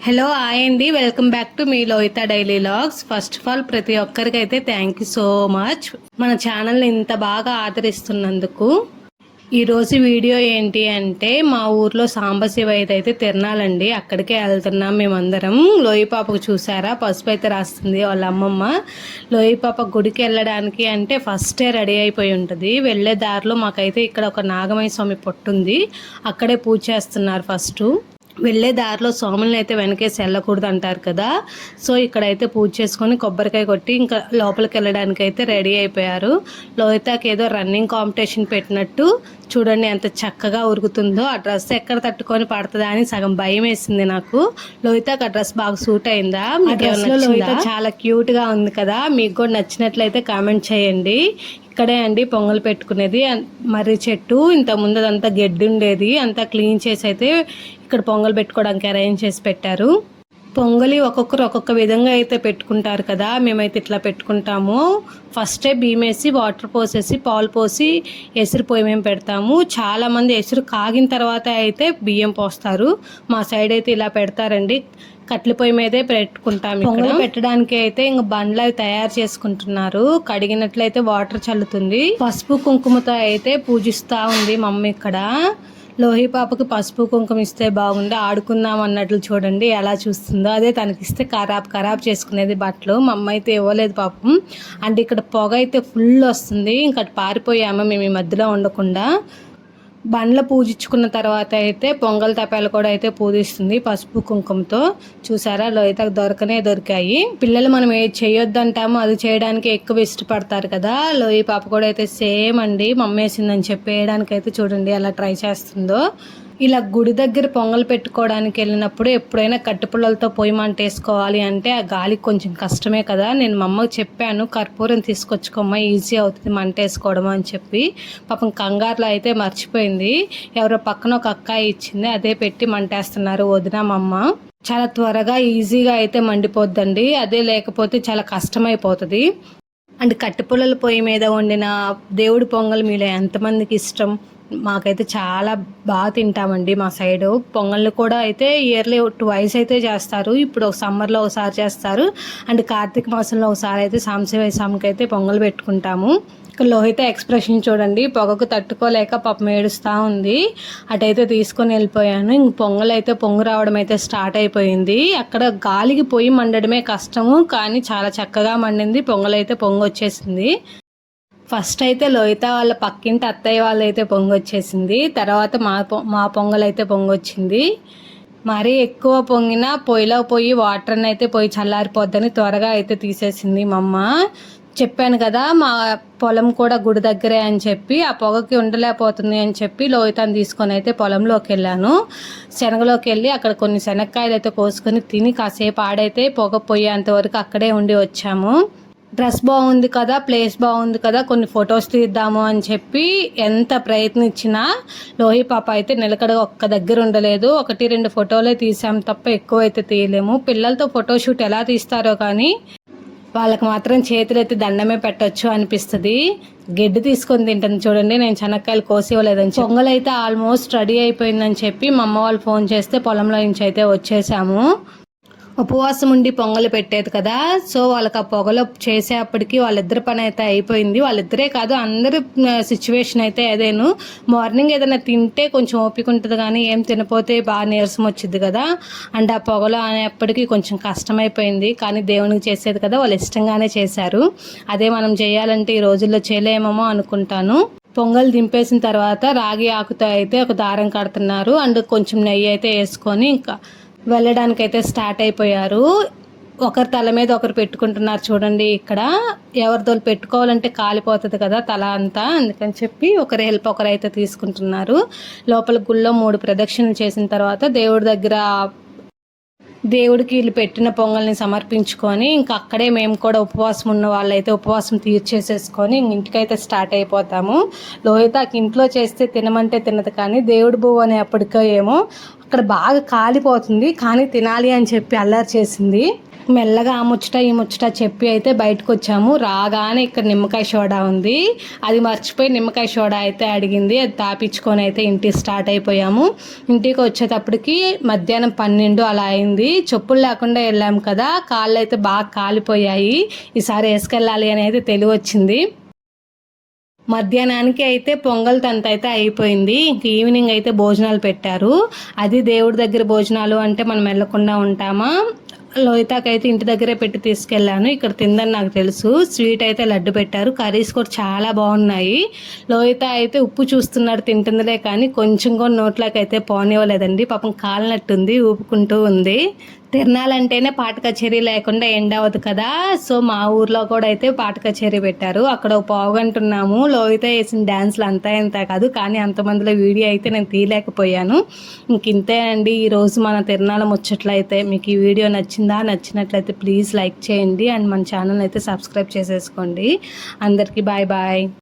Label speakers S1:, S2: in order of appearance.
S1: Hello hi అండి, welcome back to మీ Lohitha daily logs. First of all ప్రతి ఒక్కరికైతే థ్యాంక్ యూ సో మచ్ మన ఛానల్ని ఇంత బాగా ఆదరిస్తున్నందుకు. ఈరోజు వీడియో ఏంటి అంటే మా ఊర్లో సాంబశివ అయితే తిరణాలండి, అక్కడికే వెళ్తున్నాం మేమందరం. లోయి పాపకు చూసారా పసుపు అయితే రాస్తుంది వాళ్ళ అమ్మమ్మ. లోయి పాప గుడికి వెళ్ళడానికి అంటే ఫస్టే రెడీ అయిపోయి ఉంటుంది. వెళ్ళే దారిలో మాకైతే ఇక్కడ ఒక నాగమయ్య స్వామి పొట్టుంది, అక్కడే పూజ చేస్తున్నారు. ఫస్ట్ వెళ్ళే దారిలో స్వాములను అయితే వెనకేసి వెళ్ళకూడదు అంటారు కదా, సో ఇక్కడైతే పూజ చేసుకొని కొబ్బరికాయ కొట్టి ఇంకా లోపలికి వెళ్ళడానికి అయితే రెడీ అయిపోయారు. లోహితకి ఏదో రన్నింగ్ కాంపిటీషన్ పెట్టినట్టు చూడండి ఎంత చక్కగా ఉరుకుతుందో. ఆ డ్రెస్ ఎక్కడ తట్టుకొని పడుతుందా అని సగం భయం వేసింది నాకు. లోహితకి ఆ డ్రెస్ బాగా సూట్ అయిందా? లోహిత చాలా క్యూట్ గా ఉంది కదా, మీకు కూడా నచ్చినట్లయితే కామెంట్ చేయండి. ఇక్కడే అండి పొంగల్ పెట్టుకునేది, మర్రి చెట్టు ఇంత ముందు అదంతా గడ్డి ఉండేది, అంతా క్లీన్ చేసి అయితే ఇక్కడ పొంగల్ పెట్టుకోవడానికి అరేంజ్ చేసి పెట్టారు. పొంగలి ఒక్కొక్కరు ఒక్కొక్క విధంగా అయితే పెట్టుకుంటారు కదా, మేమైతే ఇట్లా పెట్టుకుంటాము. ఫస్టే బియ్యం వేసి వాటర్ పోసేసి పాలు పోసి ఎసురు పొయ్యి మేము పెడతాము. చాలామంది ఎసురు కాగిన తర్వాత అయితే బియ్యం పోస్తారు, మా సైడ్ అయితే ఇలా పెడతారండి. కట్ల పొయ్యి మీదే పెట్టుకుంటాం. పొంగల్ పెట్టడానికి అయితే ఇంక బండ్లు అవి తయారు చేసుకుంటున్నారు. కడిగినట్లయితే వాటర్ చల్లుతుంది. పసుపు కుంకుమతో అయితే పూజిస్తూ ఉంది మమ్మీ ఇక్కడ. లోహి పాపకి పసుపు కుంకుమ ఇస్తే బాగుంది, ఆడుకుందాం అన్నట్లు చూడండి ఎలా చూస్తుందో. అదే తనకిస్తే ఖరాబ్ చేసుకునేది బట్టలు. మా అమ్మ అయితే ఇవ్వలేదు పాపం. అంటే ఇక్కడ పొగ అయితే ఫుల్ వస్తుంది, ఇంకా పారిపోయాము మేము ఈ మధ్యలో ఉండకుండా. బండ్ల పూజించుకున్న తర్వాత అయితే పొంగల్ తపాలు కూడా అయితే పూజిస్తుంది పసుపు కుంకుమతో. చూసారా లోహితకు దొరికాయి. పిల్లలు మనం ఏది చేయొద్దంటామో అది చేయడానికి ఎక్కువ ఇష్టపడతారు కదా, లోహి పాప కూడా అయితే సేమ్ అండి మమ్మేసిందని చెప్పి వేయడానికి అయితే చూడండి ఎలా ట్రై చేస్తుందో. ఇలా గుడి దగ్గర పొంగల్ పెట్టుకోవడానికి వెళ్ళినప్పుడు ఎప్పుడైనా కట్టుపుల్లలతో పొయ్యి మంట వేసుకోవాలి అంటే ఆ గాలికి కొంచెం కష్టమే కదా. నేను మా అమ్మకి చెప్పాను కర్పూరం తీసుకొచ్చుకోమ్మా ఈజీ అవుతుంది మంట వేసుకోవడం అని చెప్పి. పాపం కంగారులో అయితే మర్చిపోయింది. ఎవరో పక్కన ఒక అక్కాయి ఇచ్చింది, అదే పెట్టి మంట వేస్తున్నారు వదిన మా అమ్మ. చాలా త్వరగా ఈజీగా అయితే మండిపోద్దండి, అదే లేకపోతే చాలా కష్టమైపోతుంది. అండ్ కట్టుపుల్లల పొయ్యి మీద వండిన దేవుడి పొంగల్ మీలో ఎంతమందికి ఇష్టం? మాకైతే చాలా బాగా తింటామండి మా సైడు. పొంగల్ని కూడా అయితే ఇయర్లీ 2 అయితే చేస్తారు. ఇప్పుడు సమ్మర్లో ఒకసారి చేస్తారు, అండ్ కార్తీక మాసంలో ఒకసారి అయితే సాంబశివయ్య స్వామికి అయితే పొంగల్ పెట్టుకుంటాము. ఇక్కడ లోహిత ఎక్స్ప్రెషన్ చూడండి, పొగకు తట్టుకోలేక పాపం ఏడుస్తూ ఉంది. అటైతే తీసుకొని వెళ్ళిపోయాను. ఇంక పొంగల్ అయితే పొంగు రావడం అయితే స్టార్ట్ అయిపోయింది. అక్కడ గాలికి పొయ్యి మండడమే కష్టము, కానీ చాలా చక్కగా మండింది. పొంగల్ అయితే పొంగు వచ్చేసింది. ఫస్ట్ అయితే లోహిత వాళ్ళ పక్కింటి అత్తయ్య వాళ్ళు అయితే పొంగొచ్చేసింది, తర్వాత మా పొంగల్ అయితే పొంగొచ్చింది. మరీ ఎక్కువ పొంగినా పొయ్యిలో పోయి వాటర్ని అయితే పోయి చల్లారిపోద్దని త్వరగా అయితే తీసేసింది మా అమ్మ. చెప్పాను కదా మా పొలం కూడా గుడి దగ్గరే అని చెప్పి, ఆ పొగకి ఉండలేకపోతుంది అని చెప్పి లోహితని తీసుకొని అయితే పొలంలోకి వెళ్ళాను. శనగలోకి వెళ్ళి అక్కడ కొన్ని శనక్కాయలు అయితే కోసుకొని తిని కాసేపు ఆడైతే పొగ పోయేంత వరకు అక్కడే ఉండి వచ్చాము. డ్రెస్ బాగుంది కదా, ప్లేస్ బాగుంది కదా, కొన్ని ఫొటోస్ తీద్దాము అని చెప్పి ఎంత ప్రయత్నించినా లోహి పాప అయితే నిలకడగా ఒక్క దగ్గర ఉండలేదు. 1-2 ఫోటోలే తీసాం తప్ప ఎక్కువ అయితే తీయలేము. పిల్లలతో ఫోటోషూట్ ఎలా తీస్తారో కానీ వాళ్ళకి మాత్రం చేతులు అయితే దండమే పెట్టొచ్చు అనిపిస్తుంది. గడ్డి తీసుకొని తింటుంది చూడండి, నేను శనక్కాయలు కోసి ఇవ్వలేదని. పొంగల్ అయితే ఆల్మోస్ట్ రెడీ అయిపోయిందని చెప్పి మా అమ్మ వాళ్ళు ఫోన్ చేస్తే పొలంలో నుంచి అయితే వచ్చేసాము. ఉపవాసం ఉండి పొంగలు పెట్టేది కదా, సో వాళ్ళకి ఆ పొగలో చేసేప్పటికి వాళ్ళిద్దరి పని అయితే అయిపోయింది. వాళ్ళిద్దరే కాదు అందరి సిచ్యువేషన్ అయితే అదేను. మార్నింగ్ ఏదైనా తింటే కొంచెం ఓపిక ఉంటుంది, కానీ ఏం తినపోతే బాగా నీరసం వచ్చింది కదా. అండ్ ఆ పొగలో అనేప్పటికీ కొంచెం కష్టమైపోయింది, కానీ దేవునికి చేసేది కదా వాళ్ళు ఇష్టంగానే చేశారు. అదే మనం చేయాలంటే ఈ రోజుల్లో చేయలేమేమో అనుకుంటాను. పొంగల్ దింపేసిన తర్వాత రాగి ఆకుతో అయితే ఒక దారం కడుతున్నారు, అండ్ కొంచెం నెయ్యి అయితే వేసుకొని ఇంకా వెళ్ళడానికి అయితే స్టార్ట్ అయిపోయారు. ఒకరి తల మీద ఒకరు పెట్టుకుంటున్నారు చూడండి. ఇక్కడ ఎవరితో పెట్టుకోవాలంటే కాలిపోతుంది కదా తల అంతా, అందుకని చెప్పి ఒకరి హెల్ప్ ఒకరైతే తీసుకుంటున్నారు. లోపల గుళ్ళో 3 ప్రదక్షిణలు చేసిన తర్వాత దేవుడి దగ్గర దేవుడికి వీళ్ళు పెట్టిన పొంగల్ని సమర్పించుకొని ఇంకా అక్కడే మేము కూడా ఉపవాసం ఉన్న వాళ్ళైతే ఉపవాసం తీర్చేసేసుకొని ఇంటికైతే స్టార్ట్ అయిపోతాము. లోహితకి ఇంట్లో చేస్తే తినమంటే తినదు, కానీ దేవుడి బువ్వ అనేప్పటికో ఏమో అక్కడ బాగా కాలిపోతుంది, కానీ తినాలి అని చెప్పి అల్లరి చేసింది. మెల్లగా ఆ ముచ్చట ఈ ముచ్చట చెప్పి అయితే బయటకు వచ్చాము. రాగానే ఇక్కడ నిమ్మకాయ సోడా ఉంది, అది మర్చిపోయి నిమ్మకాయ సోడా అయితే అడిగింది. అది తాపించుకొని అయితే ఇంటికి స్టార్ట్ అయిపోయాము. ఇంటికి వచ్చేటప్పటికి మధ్యాహ్నం 12 అలా అయింది. చెప్పులు లేకుండా వెళ్ళాము కదా, కాళ్ళు అయితే బాగా కాలిపోయాయి. ఈసారి వేసుకెళ్ళాలి అని అయితే తెలివి వచ్చింది. మధ్యాహ్నానికి అయితే పొంగల్ తంత అయితే అయిపోయింది. ఇంక ఈవినింగ్ అయితే భోజనాలు పెట్టారు. అది దేవుడి దగ్గర భోజనాలు అంటే మనం వెళ్ళకుండా ఉంటామా. లోహితాకైతే ఇంటి దగ్గరే పెట్టి తీసుకెళ్ళాను. ఇక్కడ తిందని నాకు తెలుసు. స్వీట్ అయితే లడ్డు పెట్టారు, కర్రీస్ కూడా చాలా బాగున్నాయి. లోహిత అయితే ఉప్పు చూస్తున్నాడు, తింటుందిలే కానీ కొంచెం కూడా నోట్లోకి అయితే పోనివ్వలేదండి. పాపం కాలినట్టుంది, ఊపుకుంటూ ఉంది. తిరణాలంటేనే పాట కచేరీ లేకుండా ఎండ్ అవ్వదు కదా. సో మా ఊర్లో కూడా అయితే పాట కచేరీ పెట్టారు. అక్కడ ఒక పావుగంటున్నాము. లోహిత వేసిన డ్యాన్స్లు అంతా ఇంత కాదు, కానీ అంతమందిలో వీడియో అయితే నేను తీయలేకపోయాను. ఇంతే అండి ఈరోజు మన తిరణాల ముచ్చట్లయితే. మీకు ఈ వీడియో నచ్చినట్లయితే ప్లీజ్ లైక్ చేయండి అండ్ మన ఛానల్ అయితే సబ్స్క్రైబ్ చేసేసుకోండి. అందరికీ బాయ్ బాయ్.